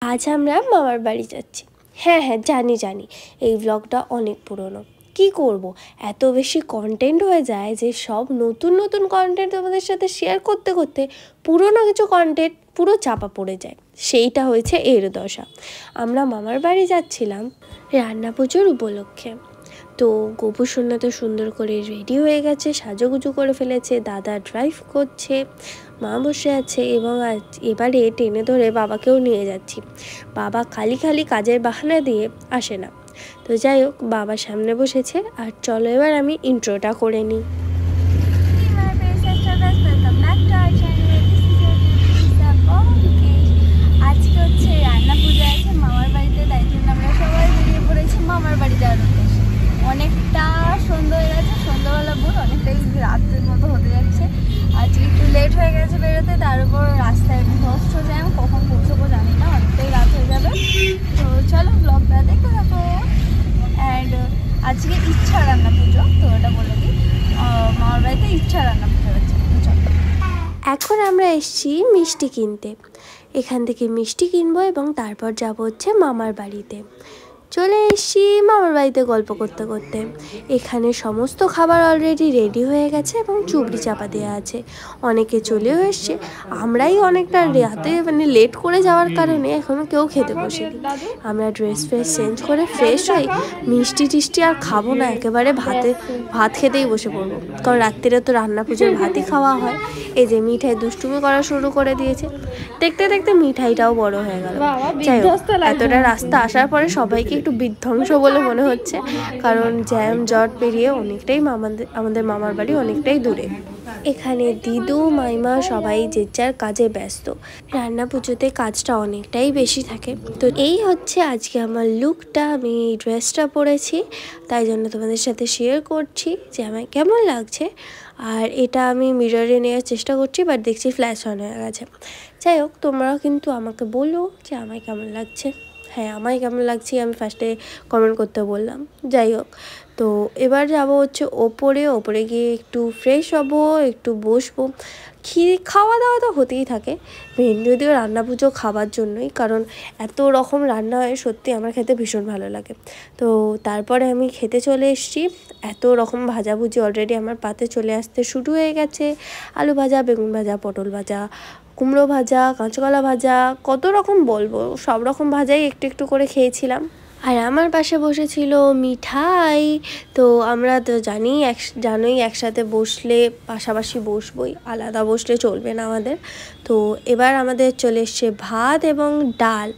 আজ আমরা মামার বাড়ি যাচ্ছি। হ্যাঁ জানি এই ব্লগটা অনেক পুরনো। কি করব, এত বেশি কন্টেন্ট হয়ে যায় যে সব নতুন নতুন কন্টেন্ট তোমাদের সাথে শেয়ার করতে করতে পুরনো কিছু কন্টেন্ট পুরো চাপা পড়ে যায়। সেইটা হয়েছে এর দশা। আমরা মামার বাড়ি যাচ্ছিলাম রান্না পুজোর উপলক্ষে। তো গোপু সোনা তো সুন্দর করে রেডি হয়ে গেছে, সাজুগুজু করে ফেলেছে, দাদা ড্রাইভ করছে, মা বসে আছে এবং এবারে টেনে ধরে বাবাকেও নিয়ে যাচ্ছি। বাবা খালি কাজের বাহানা দিয়ে আসে না। তো যাই হোক, বাবা সামনে বসেছে। আর চলো এবার আমি ইন্ট্রোটা করে নিই। আজকে হচ্ছে রান্না পুজো আছে মামার বাড়িতে, তাই জন্য আমরা সবাই বেরিয়ে পড়েছি মামার বাড়ি যাওয়ার উদ্দেশ্যে। অনেকটা সন্ধ্যা হয়ে গেছে, সন্ধ্যাবেলা বল অনেকটাই রাত্রের মতো হতে যাচ্ছে। আজকে একটু লেট হয়ে গেছে বেরোতে, তার উপর রাস্তায় বিভৎস জ্যাম, কখন পৌঁছবো জানি না, অনেকটাই রাত হয়ে যাবে। তো চলো ব্লগটা দেখতে থাকো। অ্যান্ড আজকে ইচ্ছা রান্না পুজো, তো এটা বলে দিই, মামার বাড়িতে ইচ্ছা রান্না পুজো হচ্ছে। চলো, এখন আমরা এসেছি মিষ্টি কিনতে। এখান থেকে মিষ্টি কিনবো এবং তারপর যাব হচ্ছে মামার বাড়িতে। চলে এসেছি মামার বাড়িতে গল্প করতে করতে। এখানে সমস্ত খাবার অলরেডি রেডি হয়ে গেছে এবং চুবড়ি চাপা দেওয়া আছে। অনেকে চলেও এসছে, আমরাই অনেকটা রাতে লেট করে যাওয়ার কারণে এখনও কেউ খেতে বসেনি। আমরা ড্রেস চেঞ্জ করে ফ্রেশ হই, মিষ্টি টিষ্টি আর খাবো না, একেবারে ভাত খেতেই বসে পড়বো, কারণ রাত্রিরে তো রান্না পুজোর ভাতই খাওয়া হয়। এই যে মিঠাই দুষ্টুমি করা শুরু করে দিয়েছে, দেখতে দেখতে মিঠাইটাও বড় হয়ে গেল। যাই হোক, এতটা রাস্তা আসার পরে সবাইকে একটু বিধ্বংস বলে মনে হচ্ছে, কারণ জ্যাম জট পেরিয়ে অনেকটাই আমাদের মামার বাড়ি অনেকটাই দূরে। এখানে দিদু মাইমা সবাই যে যার কাজে ব্যস্ত। রান্না পুজোতে কাজটা অনেকটাই বেশি থাকে। তো এই হচ্ছে আজকে আমার লুকটা, আমি এই ড্রেসটা পরেছি, তাই জন্য তোমাদের সাথে শেয়ার করছি যে আমায় কেমন লাগছে। আর এটা আমি মিররে নেওয়ার চেষ্টা করছি, বাট দেখছি ফ্ল্যাশ অন হয়ে গেছে। যাই হোক, তোমরাও কিন্তু আমাকে বলো যে আমায় কেমন লাগছে। হ্যাঁ, আমায় কেমন লাগছে আমি ফার্স্টে কমেন্ট করতে বললাম। যাই হোক, তো এবার যাব হচ্ছে ওপরে গিয়ে একটু ফ্রেশ হবো, একটু বসবো। খাওয়া দাওয়া তো হতেই থাকে, মেন যদিও রান্না পুজো খাবার জন্যই, কারণ এত রকম রান্না হয়, সত্যি আমার খেতে ভীষণ ভালো লাগে। তো তারপরে আমি খেতে চলে এসেছি। এত রকম ভাজাভুজি অলরেডি আমার পাতে চলে আসতে শুরু হয়ে গেছে। আলু ভাজা, বেগুন ভাজা, পটল ভাজা, কুমড়ো ভাজা, কাঁচকলা ভাজা, কত রকম বলবো, সব রকম ভাজাই একটু একটু করে খেয়েছিলাম। আর আমার পাশে বসেছিল মিঠাই। তো আমরা তো জানোই একসাথে বসলে পাশাপাশি বসবই, আলাদা বসলে চলবে না আমাদের। তো এবার আমাদের চলে এসছে ভাত এবং ডাল।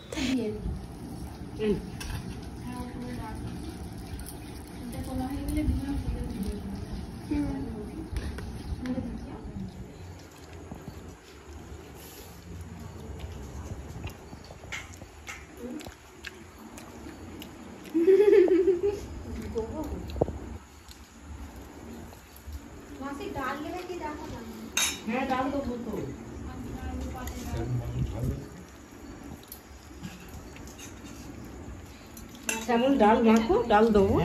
কেমন ডাল মাখো, ডাল দেবো।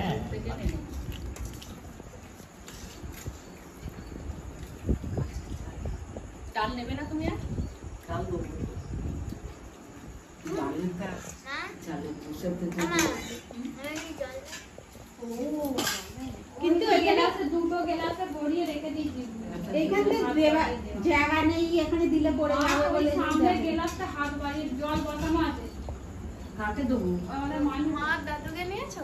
ডাল নেবে না তুমি? আর ডাল দেবো। কিন্তু দুটো গ্লাসে ভরিয়ে রেখে দিয়েছি, এইখানে জায়গা নেই, এখানে দিলে পড়ে যাবে বলে সামনে গ্লাসটা হাত বাড়িয়ে জল বসানো আছে। কাকে দেবো? আমাদের মা দাদুকে নিয়েছো?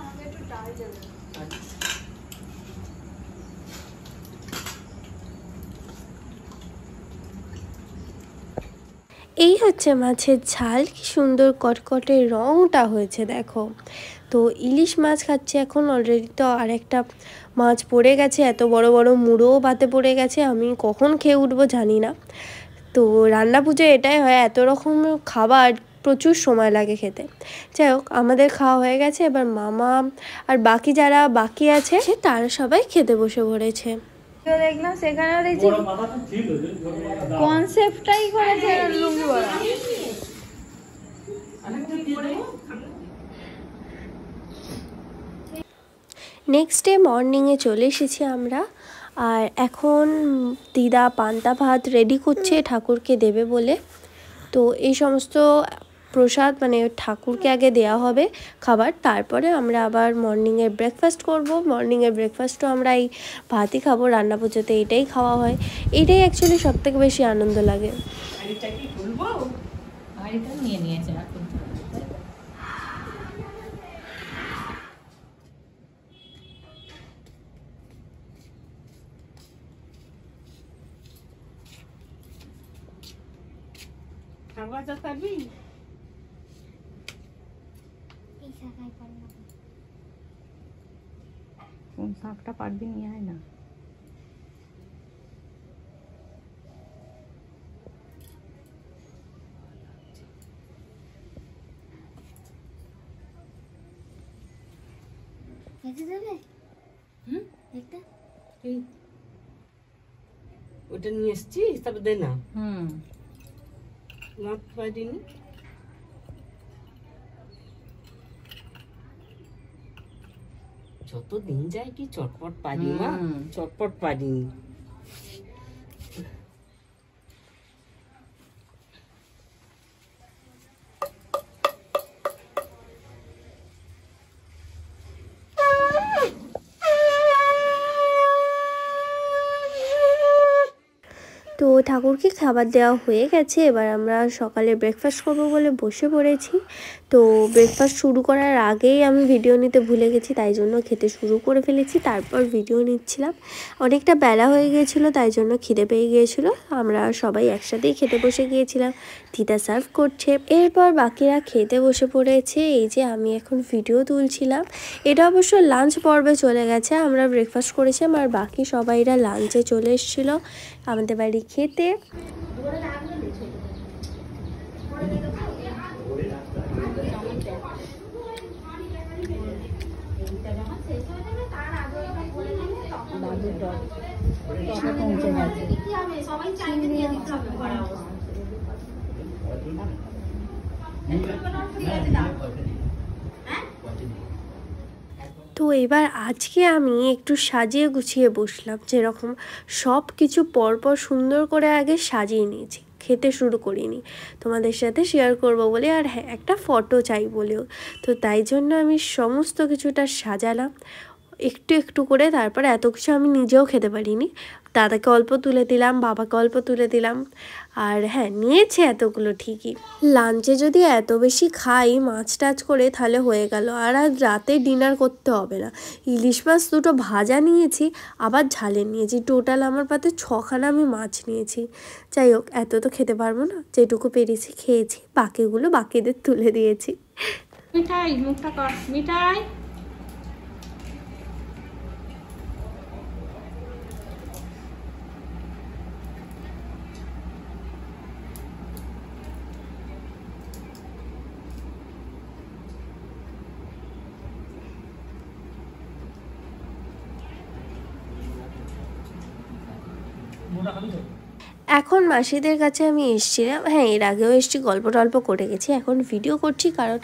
আমাকে একটু ডাল দেবে। এই হচ্ছে মাছের ঝাল, কি সুন্দর কটকটে রঙটা হয়েছে দেখো। তো ইলিশ মাছ খাচ্ছে এখন। অলরেডি তো আরেকটা মাছ পড়ে গেছে, এত বড় বড় মুড়োও ভাতে পড়ে গেছে, আমি কখন খেয়ে উঠবো জানি না। তো রান্না পুজো এটাই হয়, এত রকম খাবার প্রচুর সময় লাগে খেতে। যাই হোক, আমাদের খাওয়া হয়ে গেছে, এবার মামা আর বাকি যারা বাকি আছে তারা সবাই খেতে বসে পড়েছে। দেখলাম সেখানেও দেখছি কনসেপ্টটাই করেছে লুঙ্গি বড়া। নেক্সট ডে মর্নিংয়ে চলে এসেছি আমরা। আর এখন দিদা পান্তা ভাত রেডি করছে ঠাকুরকে দেবে বলে। তো এই সমস্ত প্রসাদ মানে ঠাকুরকে আগে দেওয়া হবে খাবার, তারপরে আমরা আবার মর্নিংয়ের ব্রেকফাস্ট করব। মর্নিংয়ের ব্রেকফাস্টও আমরা এই ভাতই খাবো, রান্না পুজোতে এটাই খাওয়া হয়। এটাই অ্যাকচুয়ালি সবথেকে বেশি আনন্দ লাগে। নিয়ে নিয়েছে এখন। কোন শাকটা পারবি নিয়ে আয় না। ওটা নিয়ে এসছি, তারপর দে না। মাছ পাইনি, যত দিন যায় কি চটপট পারি মা, চটপট পারিনি। তো ঠাকুরকে খাবার দেওয়া হয়ে গেছে, এবার আমরা সকালে ব্রেকফাস্ট করবো বলে বসে পড়েছি। তো ব্রেকফাস্ট শুরু করার আগেই আমি ভিডিও নিতে ভুলে গেছি, তাই জন্য খেতে শুরু করে ফেলেছি, তারপর ভিডিও নিচ্ছিলাম। অনেকটা বেলা হয়ে গিয়েছিলো, তাই জন্য খিদে পেয়ে গিয়েছিলো। আমরা সবাই একসাথেই খেতে বসে গিয়েছিলাম, দিদা সার্ভ করছে। এরপর বাকিরা খেতে বসে পড়েছে। এই যে আমি এখন ভিডিও তুলছিলাম, এটা অবশ্য লাঞ্চ পর্বে চলে গেছে। আমরা ব্রেকফাস্ট করেছিলাম আর বাকি সবাইরা লাঞ্চে চলে এসেছিলো আমাদের বাড়ি খেতে। তো এবার আজকে আমি একটু সাজিয়ে গুছিয়ে বসলাম, যেরকম সব কিছু পরপর সুন্দর করে আগে সাজিয়ে নিয়েছি, খেতে শুরু করিনি, তোমাদের সাথে শেয়ার করব বলে, আর হ্যাঁ একটা ফটো চাই বলেও। তো তাই জন্য আমি সমস্ত কিছুটা সাজালাম একটু একটু করে। তারপরে এত কিছু আমি নিজেও খেতে পারিনি, দাদাকে অল্প তুলে দিলাম, বাবাকে অল্প তুলে দিলাম। আর হ্যাঁ নিয়েছে এতগুলো ঠিকই। লাঞ্চে যদি এত বেশি খাই মাছ টাছ করে তাহলে হয়ে গেল, আর আজ রাতে ডিনার করতে হবে না। ইলিশ মাছ দুটো ভাজা নিয়েছি, আবার ঝালে নিয়েছি, টোটাল আমার পাতে 6খানা আমি মাছ নিয়েছি। যাই হোক, এত তো খেতে পারবো না, যেটুকু পেরেছি খেয়েছি, বাকিগুলো বাকিদের তুলে দিয়েছি। মিঠাই মুখটা কর, মিঠাই। এখন মাসিদের কাছে আমি এসেছিলাম, হ্যাঁ এর আগেও এসেছি, গল্প টল্প করে গেছি। এখন ভিডিও করছি কারণ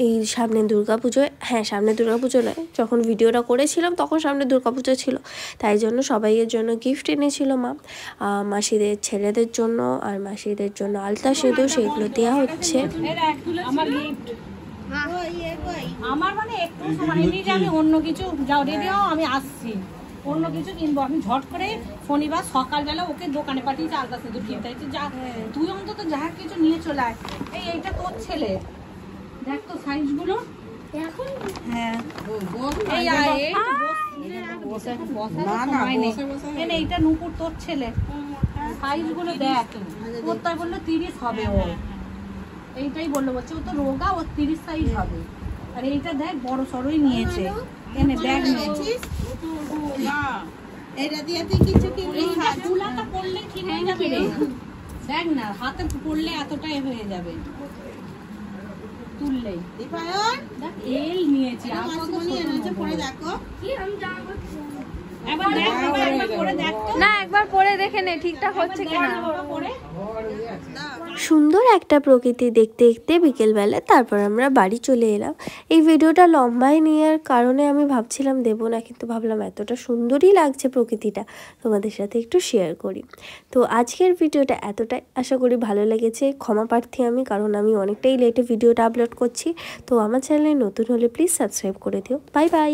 এই সামনে দুর্গাপুজোয়, হ্যাঁ সামনে দুর্গাপুজো নয়, যখন ভিডিওটা করেছিলাম তখন সামনে দুর্গাপুজো ছিল, তাই জন্য সবাইয়ের জন্য গিফট এনেছিল মা। মাসিদের ছেলেদের জন্য আর মাসিদের জন্য আলতা সেতু, সেগুলো দেওয়া হচ্ছে। আমার মানে একটু সময় নেই যে আমি অন্য কিছু যাও রেডি হও, আমি আসছি, অন্য কিছু কিনবো। আমি ঝট করে শনিবার সকালবেলা ওকে দোকানে পাঠিয়েছি আলতা সেতু কিনতে, যা তুই অন্তত যা কিছু নিয়ে চলে আয়। এইটা তোর ছেলে, দেখ তো সাইজ গুলো। হ্যাঁ এইটা নুপুর তোর ছেলে, সাইজ গুলো দেখ। তোর তাই বললো 30 হবে, ও এইটাই বললো, বলছে ও তো রোগা, ও 30 সাইজ হবে। আর এইটা দেখ বড় সড়ই নিয়েছে, এনে ব্যাগ নিয়েছিস। এটা দিয়ে তুই কিছু কিনবি, তুলাটা পড়লে ঠিক হয়ে যাবে রে, দেখ না হাতে পড়লে এতটাই হয়ে যাবে, তুললেই। দেখ এল নিয়েছি, আর কত নিয়েছে পরে দেখো কি আমি জানবো। একবার দেখ বাবা, একবার পরে দেখ তো। না একবার পরে দেখে নে ঠিকঠাক হচ্ছে কিনা। বাবা পরে সুন্দর একটা প্রকৃতি দেখতে দেখতে বিকেলবেলা তারপর আমরা বাড়ি চলে এলাম। এই ভিডিওটা লম্বায় নেওয়ার কারণে আমি ভাবছিলাম দেবো না, কিন্তু ভাবলাম এতটা সুন্দরই লাগছে প্রকৃতিটা, তোমাদের সাথে একটু শেয়ার করি। তো আজকের ভিডিওটা এতটাই, আশা করি ভালো লেগেছে। ক্ষমা প্রার্থী আমি, কারণ আমি অনেকটাই লেটে ভিডিওটা আপলোড করছি। তো আমার চ্যানেলে নতুন হলে প্লিজ সাবস্ক্রাইব করে দিও। Bye bye.